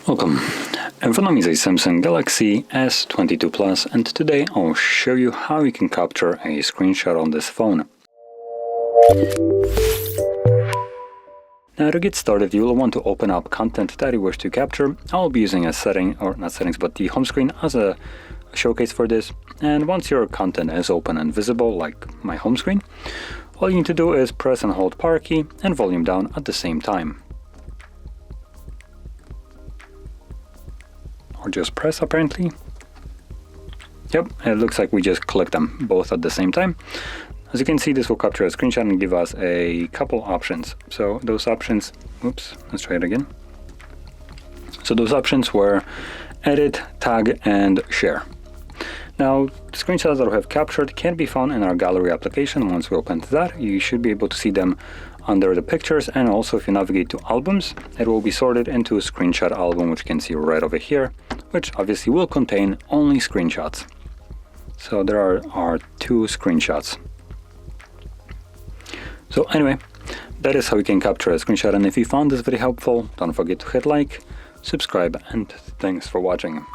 Welcome. In front of me is a Samsung Galaxy S22 Plus, and today I'll show you how you can capture a screenshot on this phone. Now, to get started, you will want to open up content that you wish to capture. I'll be using a setting, or not settings, but the home screen as a showcase for this. And once your content is open and visible, like my home screen, all you need to do is press and hold power key and volume down at the same time. Or just press, apparently. Yep, it looks like we just clicked them both at the same time. As you can see, this will capture a screenshot and give us a couple options. So those options, let's try it again. So those options were edit, tag, and share. Now, the screenshots that we have captured can be found in our gallery application. Once we open that, you should be able to see them under the pictures, and also if you navigate to albums, it will be sorted into a screenshot album, which you can see right over here, which obviously will contain only screenshots. So there are two screenshots. So anyway, that is how you can capture a screenshot, and if you found this very helpful, don't forget to hit like, subscribe, and thanks for watching.